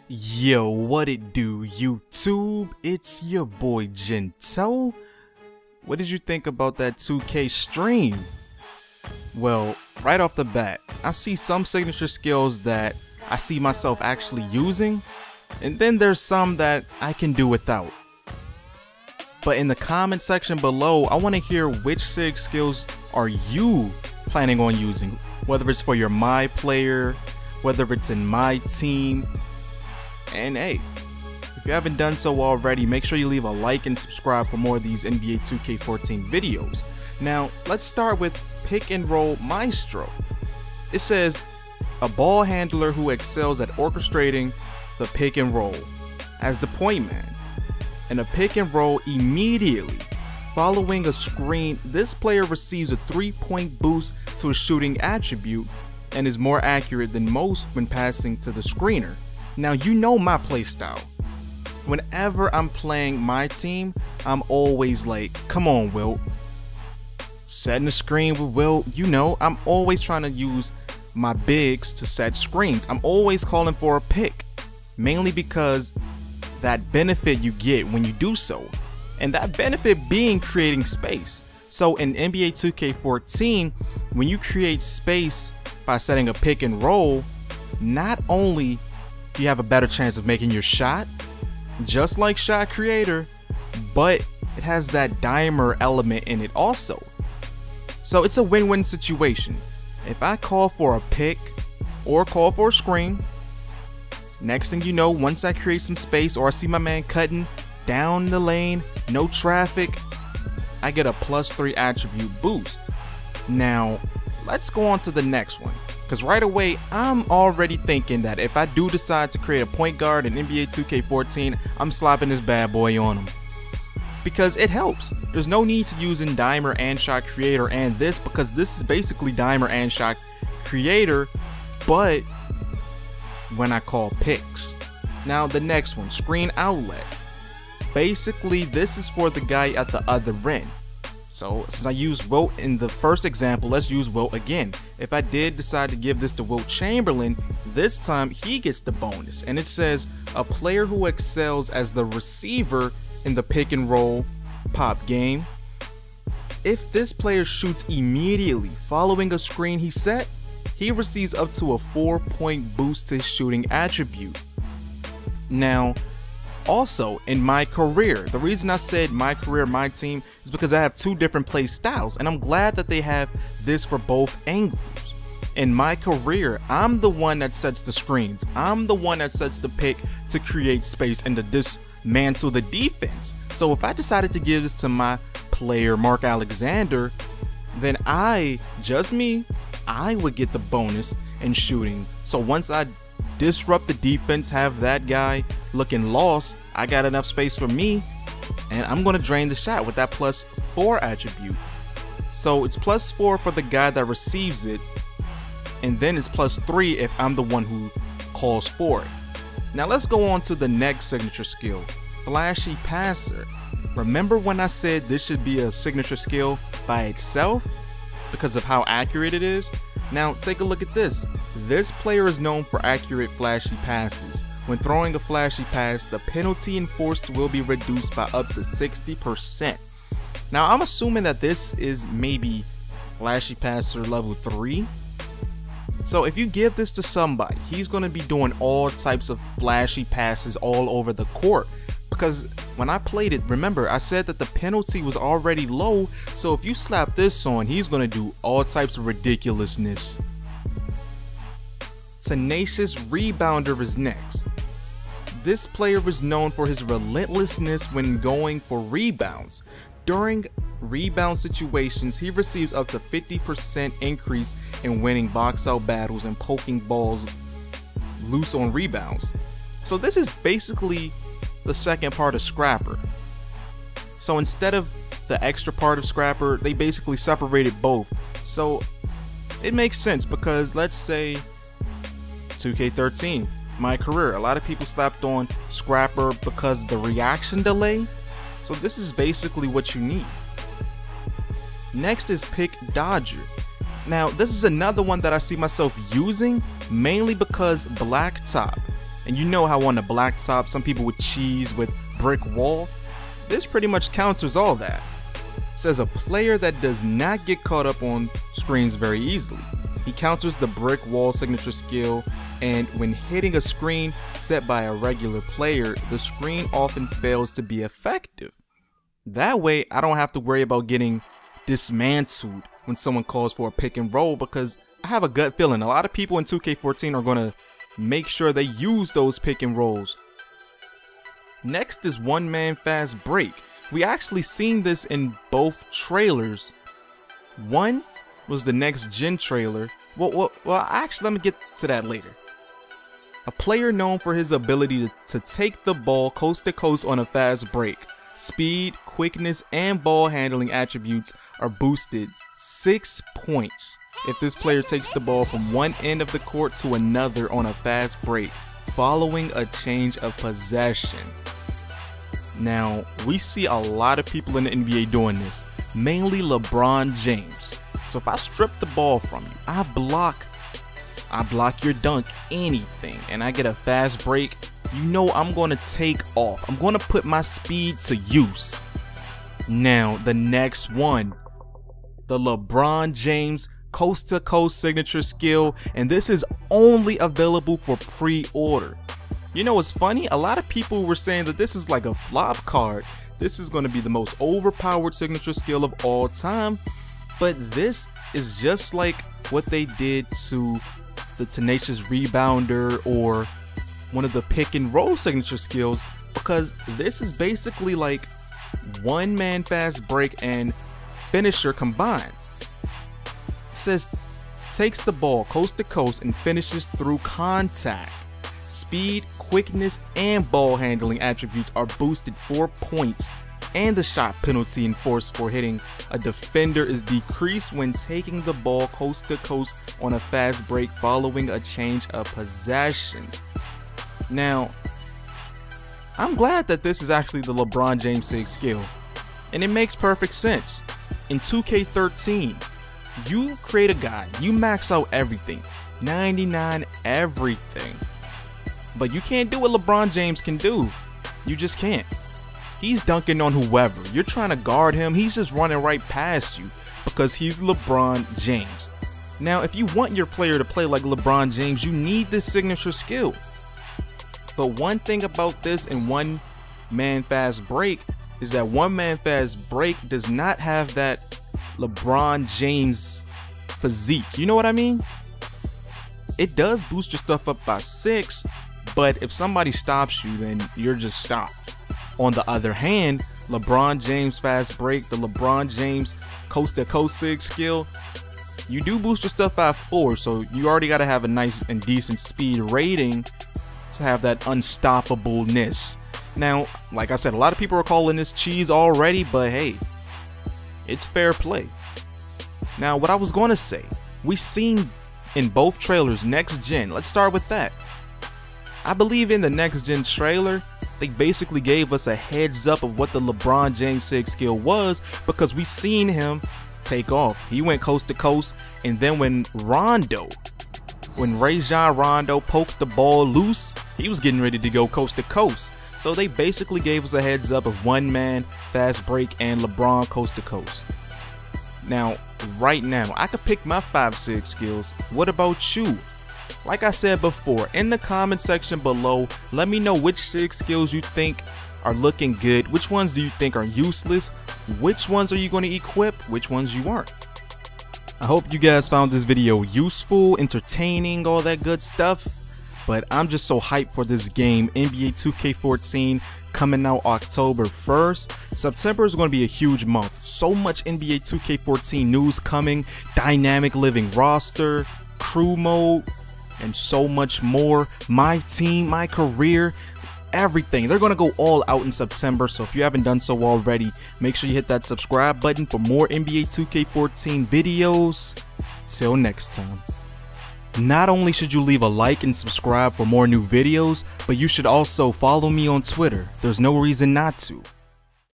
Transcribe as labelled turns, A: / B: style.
A: Yo, what it do, YouTube? It's your boy Gento. What did you think about that 2K stream? Well, right off the bat, I see some signature skills that I see myself actually using, and then there's some that I can do without. But in the comment section below, I want to hear which sig skills are you planning on using, whether it's for your my player, whether it's in my team. And hey, if you haven't done so already, make sure you leave a like and subscribe for more of these NBA 2K14 videos. Now, let's start with Pick and Roll Maestro. It says, a ball handler who excels at orchestrating the pick and roll as the point man. In a pick and roll immediately following a screen, this player receives a 3-point boost to a shooting attribute and is more accurate than most when passing to the screener. Now, you know my playstyle. Whenever I'm playing my team, I'm always like, come on, Wilt. Setting the screen with Wilt, you know, I'm always trying to use my bigs to set screens. I'm always calling for a pick, mainly because that benefit you get when you do so, and that benefit being creating space. So in NBA 2K14, when you create space by setting a pick and roll, not only do you have a better chance of making your shot, just like shot creator, but it has that dimer element in it also. So it's a win-win situation. If I call for a pick or call for a screen, next thing you know, once I create some space or I see my man cutting down the lane, no traffic, I get a +3 attribute boost. Now, let's go on to the next one, because right away, I'm already thinking that if I do decide to create a point guard in NBA 2K14, I'm slapping this bad boy on him. Because it helps. There's no need to use in dimer and shot creator and this, because this is basically dimer and shot creator, but when I call picks. Now the next one, screen outlet. Basically this is for the guy at the other end. So since I used Wilt in the first example, let's use Wilt again. If I did decide to give this to Wilt Chamberlain, this time he gets the bonus, and it says a player who excels as the receiver in the pick and roll pop game. If this player shoots immediately following a screen he set, he receives up to a 4-point boost to his shooting attribute. Now, also in my career, the reason I said my career, my team, is because I have two different play styles, and I'm glad that they have this for both angles. In my career, I'm the one that sets the screens. I'm the one that sets the pick to create space and to dismantle the defense. So if I decided to give this to my player, Mark Alexander, then I would get the bonus in shooting. So once I disrupt the defense, have that guy looking lost, I got enough space for me, and I'm going to drain the shot with that +4 attribute. So it's +4 for the guy that receives it, and then it's +3 if I'm the one who calls for it. Now let's go on to the next signature skill, Flashy Passer. Remember when I said this should be a signature skill by itself because of how accurate it is? Now take a look at this. This player is known for accurate flashy passes. When throwing a flashy pass, the penalty enforced will be reduced by up to 60%. Now I'm assuming that this is maybe Flashy Passer level 3. So if you give this to somebody, he's going to be doing all types of flashy passes all over the court. Because when I played it, remember I said that the penalty was already low, so if you slap this on, he's going to do all types of ridiculousness. Tenacious Rebounder is next. This player is known for his relentlessness when going for rebounds. During rebound situations, he receives up to 50% increase in winning box out battles and poking balls loose on rebounds. So this is basically the second part of Scrapper. So instead of the extra part of Scrapper, they basically separated both. So it makes sense, because let's say 2K13, my career, a lot of people slapped on Scrapper because of the reaction delay. So this is basically what you need. Next is Pick Dodger. Now this is another one that I see myself using, mainly because Blacktop. And you know how on the blacktop some people would cheese with brick wall? This pretty much counters all that. It says a player that does not get caught up on screens very easily. He counters the brick wall signature skill, and when hitting a screen set by a regular player, the screen often fails to be effective. That way, I don't have to worry about getting dismantled when someone calls for a pick and roll, because I have a gut feeling a lot of people in 2K14 are going to make sure they use those pick and rolls. Next is one man fast break. We actually seen this in both trailers. One was the next gen trailer. Well, actually, let me get to that later. A player known for his ability to take the ball coast to coast on a fast break. Speed, quickness, and ball handling attributes are boosted 6 points if this player takes the ball from one end of the court to another on a fast break following a change of possession. Now, we see a lot of people in the NBA doing this, mainly LeBron James. So if I strip the ball from you, I block your dunk, anything, and I get a fast break, you know I'm going to take off. I'm going to put my speed to use. Now, the next one, the LeBron James coast to coast signature skill, and this is only available for pre-order. You know what's funny? A lot of people were saying that this is like a flop card. This is going to be the most overpowered signature skill of all time. But this is just like what they did to the Tenacious Rebounder or one of the pick and roll signature skills, because this is basically like one man fast break and finisher combined. It says takes the ball coast to coast and finishes through contact. Speed, quickness, and ball handling attributes are boosted 4 points, and the shot penalty enforced for hitting a defender is decreased when taking the ball coast to coast on a fast break following a change of possession. Now, I'm glad that this is actually the LeBron James sig skill, and it makes perfect sense. In 2K13, you create a guy, you max out everything, 99 everything. But you can't do what LeBron James can do. You just can't. He's dunking on whoever. You're trying to guard him. He's just running right past you because he's LeBron James. Now, if you want your player to play like LeBron James, you need this signature skill. But one thing about this and one man fast break is that one man fast break does not have that LeBron James physique. You know what I mean? It does boost your stuff up by 6. But if somebody stops you, then you're just stopped. On the other hand, LeBron James fast break, the LeBron James coast to coast sig skill, you do boost your stuff by 4, so you already got to have a nice and decent speed rating to have that unstoppableness. Now, like I said, a lot of people are calling this cheese already, but hey, it's fair play. Now, what I was going to say, we seen in both trailers next gen. Let's start with that. I believe in the next gen trailer, they basically gave us a heads up of what the LeBron James sig skill was, because we seen him take off. He went coast to coast, and then when Rajon Rondo poked the ball loose, he was getting ready to go coast to coast. So they basically gave us a heads up of one man fast break and LeBron coast to coast. Now, right now, I could pick my 5 sig skills. What about you? Like I said before, in the comment section below, let me know which sig skills you think are looking good, which ones do you think are useless, which ones are you going to equip, which ones you aren't. I hope you guys found this video useful, entertaining, all that good stuff, but I'm just so hyped for this game, NBA 2K14, coming out October 1st. September is going to be a huge month. So much NBA 2K14 news coming, dynamic living roster, crew mode, and so much more. My team, my career, everything. They're going to go all out in September, so if you haven't done so already, make sure you hit that subscribe button for more NBA 2K14 videos. Till next time. Not only should you leave a like and subscribe for more new videos, but you should also follow me on Twitter. There's no reason not to.